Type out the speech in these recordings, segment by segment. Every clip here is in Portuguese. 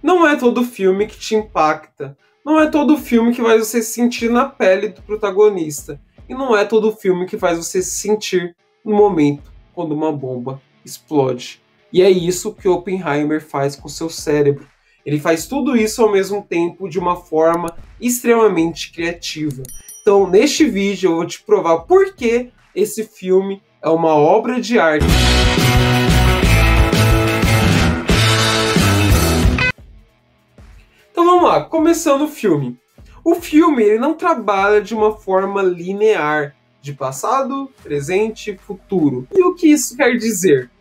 Não é todo filme que te impacta. Não é todo filme que faz você se sentir na pele do protagonista. E não é todo filme que faz você se sentir no momento quando uma bomba explode. E é isso que Oppenheimer faz com seu cérebro. Ele faz tudo isso ao mesmo tempo de uma forma extremamente criativa. Então, neste vídeo eu vou te provar por que esse filme é uma obra de arte. Então vamos lá, começando o filme. O filme ele não trabalha de uma forma linear, de passado, presente e futuro. E o que isso quer dizer?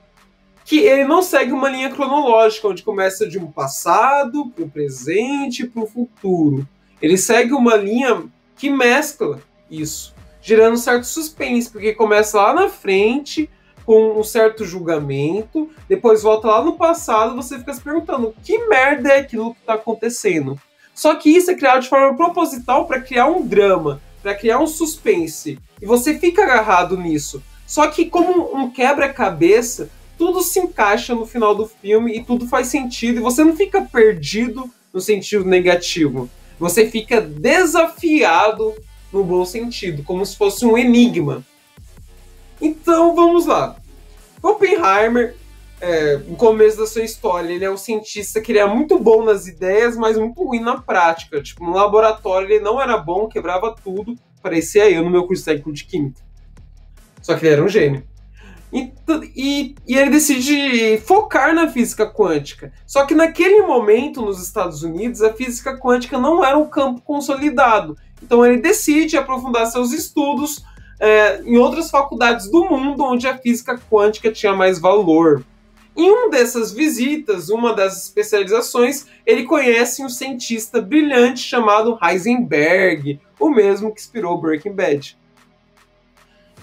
Que ele não segue uma linha cronológica, onde começa de um passado, para o presente e para o futuro. Ele segue uma linha que mescla isso, gerando um certo suspense, porque começa lá na frente, com um certo julgamento, depois volta lá no passado, você fica se perguntando que merda é aquilo que está acontecendo. Só que isso é criado de forma proposital para criar um drama, para criar um suspense, e você fica agarrado nisso. Só que como um quebra-cabeça, tudo se encaixa no final do filme e tudo faz sentido, e você não fica perdido no sentido negativo. Você fica desafiado no bom sentido, como se fosse um enigma. Então vamos lá. Oppenheimer, no começo da sua história, ele é um cientista que ele é muito bom nas ideias, mas muito ruim na prática. Tipo, no laboratório ele não era bom, quebrava tudo. Parecia eu no meu curso técnico de química. Só que ele era um gênio. E ele decide focar na física quântica. Só que naquele momento, nos Estados Unidos, a física quântica não era um campo consolidado. Então ele decide aprofundar seus estudos em outras faculdades do mundo, onde a física quântica tinha mais valor. Em uma dessas visitas, uma das especializações, ele conhece um cientista brilhante chamado Heisenberg, o mesmo que inspirou Breaking Bad.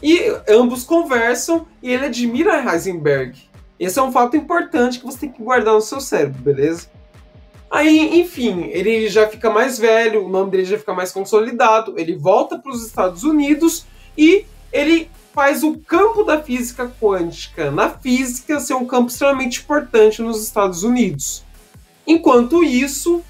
E ambos conversam e ele admira Heisenberg. Esse é um fato importante que você tem que guardar no seu cérebro, beleza? Aí, enfim, ele já fica mais velho, o nome dele já fica mais consolidado, ele volta para os Estados Unidos e ele faz o campo da física quântica na física ser um campo extremamente importante nos Estados Unidos. Enquanto isso,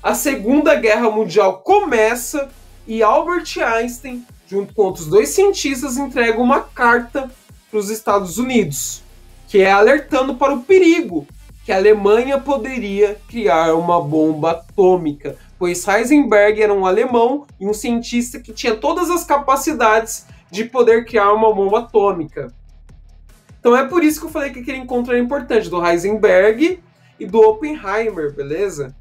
a Segunda Guerra Mundial começa e Albert Einstein, junto com outros dois cientistas, entrega uma carta para os Estados Unidos, que é alertando para o perigo que a Alemanha poderia criar uma bomba atômica, pois Heisenberg era um alemão e um cientista que tinha todas as capacidades de poder criar uma bomba atômica. Então é por isso que eu falei que aquele encontro era importante, do Heisenberg e do Oppenheimer, beleza?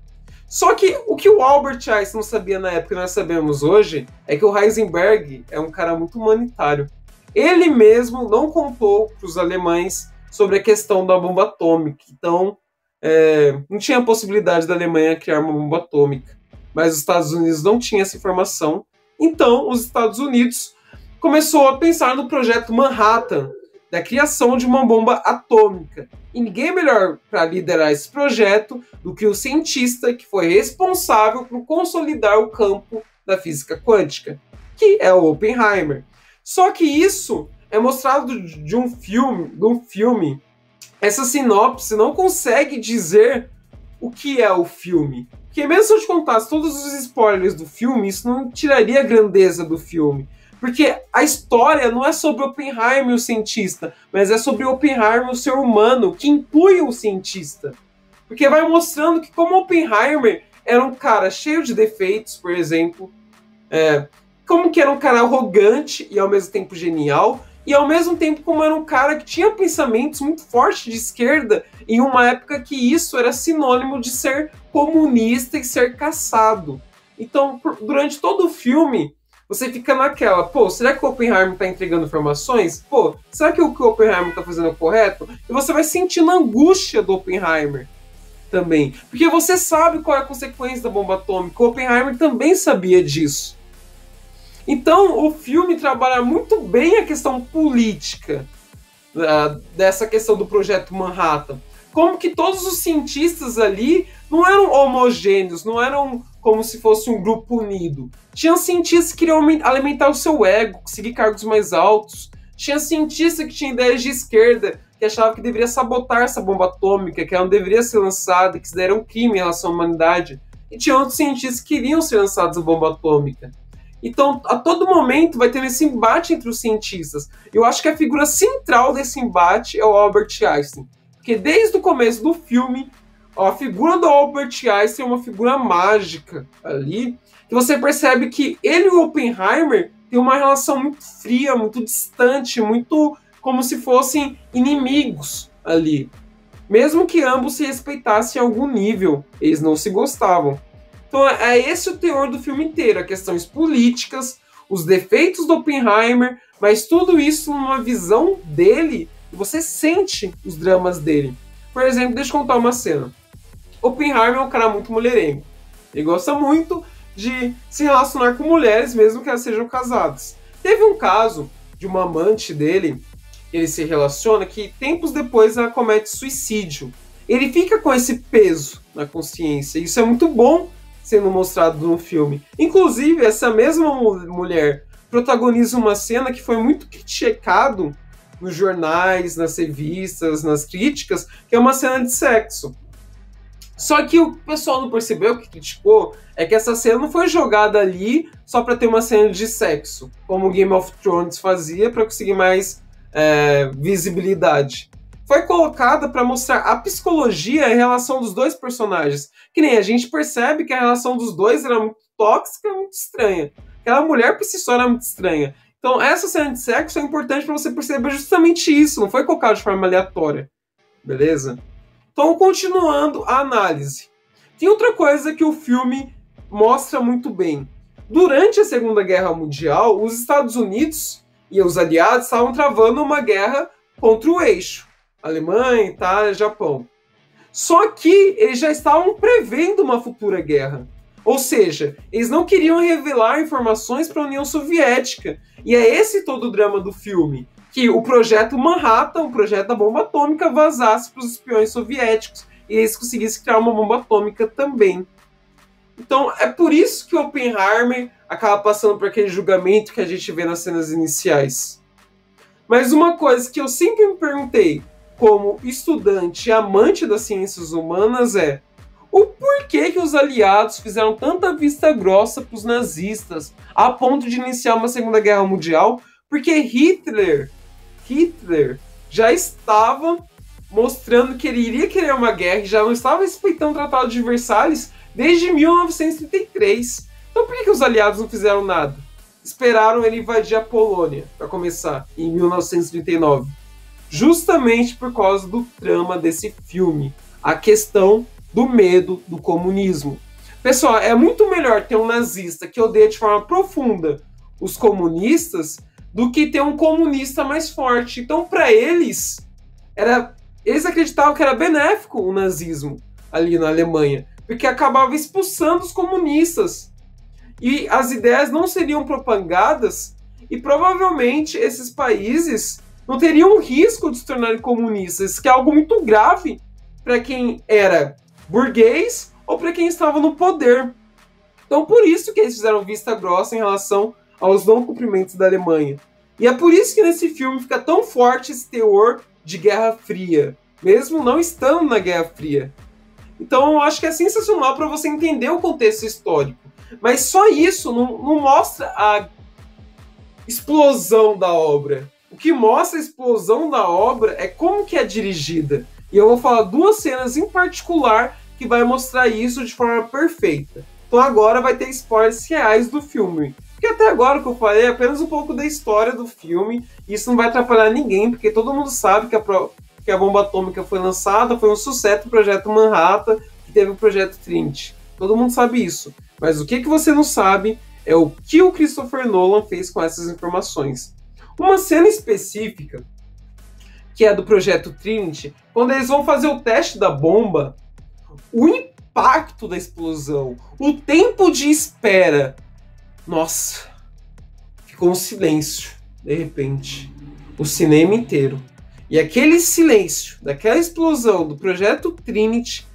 Só que o que o Albert Einstein não sabia na época e nós sabemos hoje é que o Heisenberg é um cara muito humanitário. Ele mesmo não contou para os alemães sobre a questão da bomba atômica. Então, não tinha a possibilidade da Alemanha criar uma bomba atômica. Mas os Estados Unidos não tinham essa informação. Então, os Estados Unidos começou a pensar no projeto Manhattan, da criação de uma bomba atômica. E ninguém melhor para liderar esse projeto do que o cientista que foi responsável por consolidar o campo da física quântica, que é o Oppenheimer. Só que isso é mostrado de um filme. Essa sinopse não consegue dizer o que é o filme. Porque mesmo se eu te contasse todos os spoilers do filme, isso não tiraria a grandeza do filme. Porque a história não é sobre Oppenheimer, o cientista, mas é sobre Oppenheimer, o ser humano, que inclui o cientista. Porque vai mostrando que como Oppenheimer era um cara cheio de defeitos, por exemplo, como que era um cara arrogante e ao mesmo tempo genial, e ao mesmo tempo como era um cara que tinha pensamentos muito fortes de esquerda, em uma época que isso era sinônimo de ser comunista e ser caçado. Então, durante todo o filme, você fica naquela, pô, será que o Oppenheimer tá entregando informações? Pô, será que o que o Oppenheimer tá fazendo é o correto? E você vai sentindo a angústia do Oppenheimer também. Porque você sabe qual é a consequência da bomba atômica. O Oppenheimer também sabia disso. Então, o filme trabalha muito bem a questão política dessa questão do projeto Manhattan. Como que todos os cientistas ali não eram homogêneos, não eram como se fosse um grupo unido. Tinha cientistas que queriam alimentar o seu ego, conseguir cargos mais altos. Tinha cientista que tinha ideias de esquerda, que achava que deveria sabotar essa bomba atômica, que ela não deveria ser lançada, que isso daí era um crime em relação à humanidade. E tinha outros cientistas que queriam ser lançados a bomba atômica. Então, a todo momento vai tendo esse embate entre os cientistas. Eu acho que a figura central desse embate é o Albert Einstein. Porque desde o começo do filme, a figura do Albert Einstein é uma figura mágica ali, que você percebe que ele e o Oppenheimer têm uma relação muito fria, muito distante, muito como se fossem inimigos ali. Mesmo que ambos se respeitassem em algum nível, eles não se gostavam. Então é esse o teor do filme inteiro, as questões políticas, os defeitos do Oppenheimer, mas tudo isso numa visão dele, e você sente os dramas dele. Por exemplo, deixa eu contar uma cena. Oppenheimer é um cara muito mulherengo. Ele gosta muito de se relacionar com mulheres, mesmo que elas sejam casadas. Teve um caso de uma amante dele, ele se relaciona, que tempos depois ela comete suicídio. Ele fica com esse peso na consciência. Isso é muito bom sendo mostrado no filme. Inclusive, essa mesma mulher protagoniza uma cena que foi muito criticado nos jornais, nas revistas, nas críticas, que é uma cena de sexo. Só que o pessoal não percebeu, que criticou, é que essa cena não foi jogada ali só para ter uma cena de sexo, como o Game of Thrones fazia para conseguir mais visibilidade. Foi colocada para mostrar a psicologia e a relação dos dois personagens. Que nem a gente percebe que a relação dos dois era muito tóxica e muito estranha. Aquela mulher por si só era muito estranha. Então essa cena de sexo é importante para você perceber justamente isso, não foi colocado de forma aleatória. Beleza? Então, continuando a análise. Tem outra coisa que o filme mostra muito bem. Durante a Segunda Guerra Mundial, os Estados Unidos e os aliados estavam travando uma guerra contra o eixo. Alemanha, Itália, Japão. Só que eles já estavam prevendo uma futura guerra. Ou seja, eles não queriam revelar informações para a União Soviética. E é esse todo o drama do filme. Que o projeto Manhattan, o projeto da bomba atômica, vazasse para os espiões soviéticos e eles conseguissem criar uma bomba atômica também. Então é por isso que o Oppenheimer acaba passando por aquele julgamento que a gente vê nas cenas iniciais. Mas uma coisa que eu sempre me perguntei, como estudante e amante das ciências humanas, é o porquê que os aliados fizeram tanta vista grossa para os nazistas a ponto de iniciar uma Segunda Guerra Mundial, porque Hitler já estava mostrando que ele iria querer uma guerra e já não estava respeitando o Tratado de Versalhes desde 1933. Então por que os aliados não fizeram nada? Esperaram ele invadir a Polônia, para começar, em 1939. Justamente por causa do trama desse filme. A questão do medo do comunismo. Pessoal, é muito melhor ter um nazista que odeia de forma profunda os comunistas do que ter um comunista mais forte. Então, para eles, eles acreditavam que era benéfico o nazismo ali na Alemanha, porque acabava expulsando os comunistas. E as ideias não seriam propagadas e provavelmente esses países não teriam o risco de se tornarem comunistas, que é algo muito grave para quem era burguês ou para quem estava no poder. Então, por isso que eles fizeram vista grossa em relação aos não cumprimentos da Alemanha. E é por isso que nesse filme fica tão forte esse teor de Guerra Fria, mesmo não estando na Guerra Fria. Então eu acho que é sensacional para você entender o contexto histórico. Mas só isso não mostra a explosão da obra. O que mostra a explosão da obra é como que é dirigida. E eu vou falar duas cenas em particular que vai mostrar isso de forma perfeita. Então agora vai ter spoilers reais do filme. Porque até agora o que eu falei é apenas um pouco da história do filme. E isso não vai atrapalhar ninguém, porque todo mundo sabe que a bomba atômica foi lançada, foi um sucesso o projeto Manhattan, que teve o projeto Trinity. Todo mundo sabe isso. Mas o que você não sabe é o que o Christopher Nolan fez com essas informações. Uma cena específica, que é do projeto Trinity, quando eles vão fazer o teste da bomba, o impacto da explosão, o tempo de espera, nossa, ficou um silêncio, de repente, o cinema inteiro. E aquele silêncio, daquela explosão do projeto Trinity,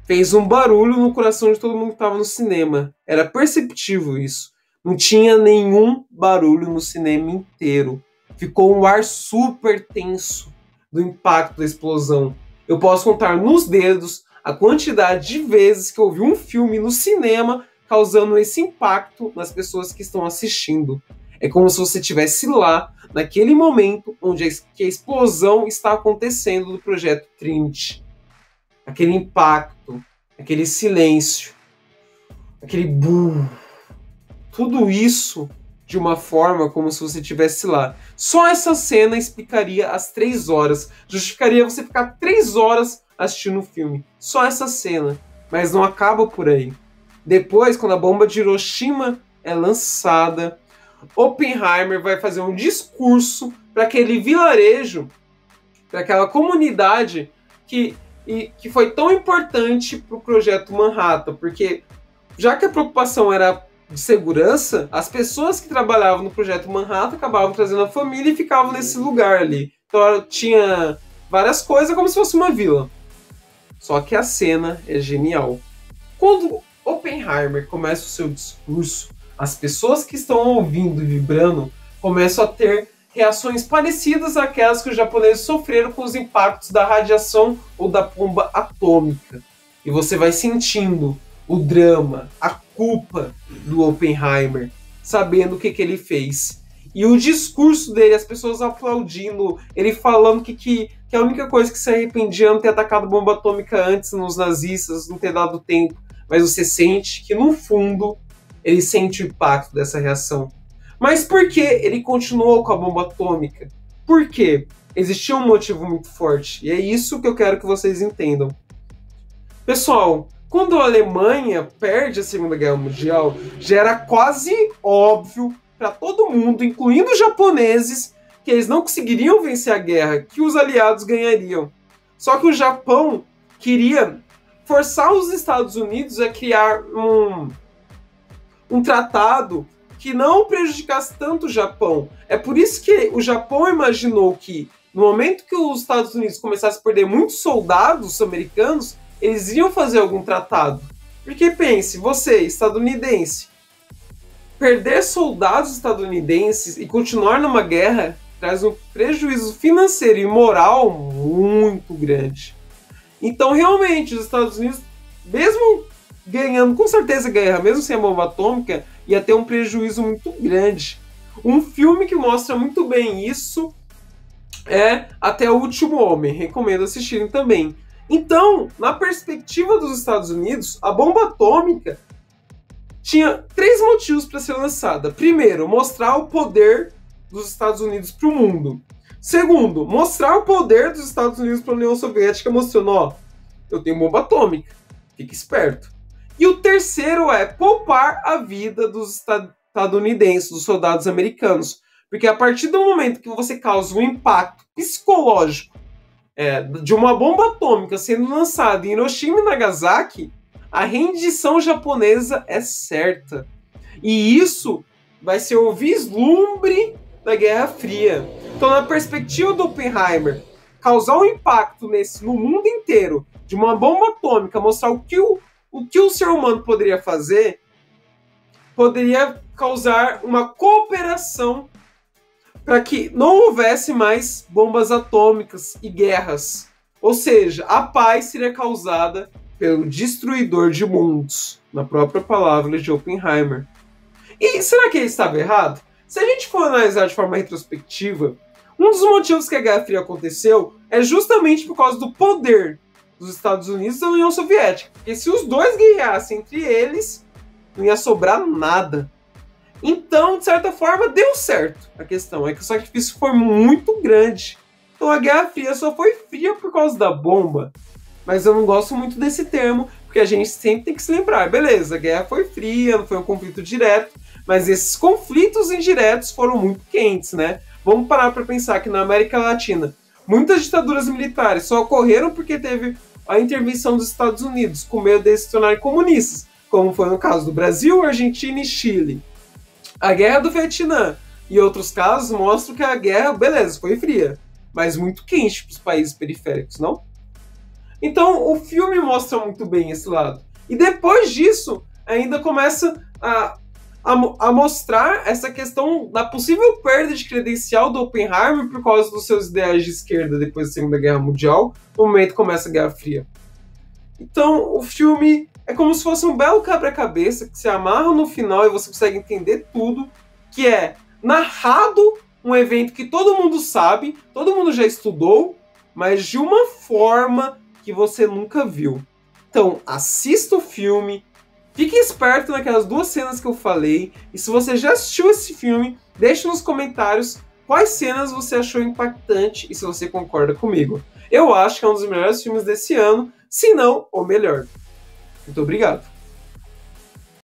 fez um barulho no coração de todo mundo que estava no cinema. Era perceptível isso. Não tinha nenhum barulho no cinema inteiro. Ficou um ar super tenso. do impacto da explosão. Eu posso contar nos dedos a quantidade de vezes que eu vi um filme no cinema causando esse impacto nas pessoas que estão assistindo. É como se você estivesse lá, naquele momento onde a explosão está acontecendo do Projeto Trinity. Aquele impacto, aquele silêncio, aquele boom. Tudo isso de uma forma como se você estivesse lá. Só essa cena explicaria as 3 horas. Justificaria você ficar 3 horas assistindo o filme. Só essa cena. Mas não acaba por aí. Depois, quando a bomba de Hiroshima é lançada, Oppenheimer vai fazer um discurso para aquele vilarejo, para aquela comunidade que foi tão importante para o Projeto Manhattan. Porque já que a preocupação era de segurança, as pessoas que trabalhavam no Projeto Manhattan acabavam trazendo a família e ficavam nesse lugar ali. Então tinha várias coisas, como se fosse uma vila. Só que a cena é genial. Quando Oppenheimer começa o seu discurso, as pessoas que estão ouvindo e vibrando começam a ter reações parecidas àquelas que os japoneses sofreram com os impactos da radiação ou da bomba atômica. E você vai sentindo o drama, a culpa do Oppenheimer, sabendo o que ele fez. E o discurso dele, as pessoas aplaudindo, ele falando que a única coisa que se arrependia é não ter atacado bomba atômica antes nos nazistas, não ter dado tempo. Mas você sente que, no fundo, ele sente o impacto dessa reação. Mas por que ele continuou com a bomba atômica? Por quê? Existia um motivo muito forte. E é isso que eu quero que vocês entendam. Pessoal, quando a Alemanha perde a Segunda Guerra Mundial, já era quase óbvio para todo mundo, incluindo os japoneses, que eles não conseguiriam vencer a guerra, que os aliados ganhariam. Só que o Japão queria forçar os Estados Unidos a criar um tratado que não prejudicasse tanto o Japão. É por isso que o Japão imaginou que, no momento que os Estados Unidos começassem a perder muitos soldados americanos, eles iam fazer algum tratado. Porque pense, você, estadunidense, perder soldados estadunidenses e continuar numa guerra traz um prejuízo financeiro e moral muito grande. Então, realmente, os Estados Unidos, mesmo ganhando, com certeza a guerra, mesmo sem a bomba atômica, ia ter um prejuízo muito grande. Um filme que mostra muito bem isso é Até o Último Homem. Recomendo assistirem também. Então, na perspectiva dos Estados Unidos, a bomba atômica tinha 3 motivos para ser lançada. Primeiro, mostrar o poder dos Estados Unidos para o mundo. Segundo, mostrar o poder dos Estados Unidos para a União Soviética, mostrando, ó, eu tenho bomba atômica, fique esperto. E o terceiro é poupar a vida dos estadunidenses, dos soldados americanos. Porque a partir do momento que você causa um impacto psicológico de uma bomba atômica sendo lançada em Hiroshima e Nagasaki, a rendição japonesa é certa. E isso vai ser o vislumbre da Guerra Fria. Então, na perspectiva do Oppenheimer, causar um impacto no mundo inteiro de uma bomba atômica, mostrar o que o ser humano poderia fazer, poderia causar uma cooperação para que não houvesse mais bombas atômicas e guerras. Ou seja, a paz seria causada pelo destruidor de mundos, na própria palavra de Oppenheimer. E será que ele estava errado? Se a gente for analisar de forma retrospectiva, um dos motivos que a Guerra Fria aconteceu é justamente por causa do poder dos Estados Unidos e da União Soviética. Porque se os dois guerreassem entre eles, não ia sobrar nada. Então, de certa forma, deu certo a questão. É que o sacrifício foi muito grande. Então a Guerra Fria só foi fria por causa da bomba. Mas eu não gosto muito desse termo, porque a gente sempre tem que se lembrar. Beleza, a guerra foi fria, não foi um conflito direto, mas esses conflitos indiretos foram muito quentes, né? Vamos parar para pensar que na América Latina, muitas ditaduras militares só ocorreram porque teve a intervenção dos Estados Unidos, com medo deles se tornarem comunistas, como foi no caso do Brasil, Argentina e Chile. A Guerra do Vietnã e outros casos mostram que a guerra, beleza, foi fria, mas muito quente para os países periféricos, não? Então, o filme mostra muito bem esse lado. E depois disso, ainda começa a mostrar essa questão da possível perda de credencial do Oppenheimer por causa dos seus ideais de esquerda depois da Segunda Guerra Mundial, no momento que começa a Guerra Fria. Então, o filme é como se fosse um belo quebra-cabeça que se amarra no final e você consegue entender tudo, que é narrado um evento que todo mundo sabe, todo mundo já estudou, mas de uma forma que você nunca viu. Então, assista o filme, fique esperto naquelas 2 cenas que eu falei, e se você já assistiu esse filme, deixe nos comentários quais cenas você achou impactante e se você concorda comigo. Eu acho que é um dos melhores filmes desse ano, se não o melhor. Muito obrigado.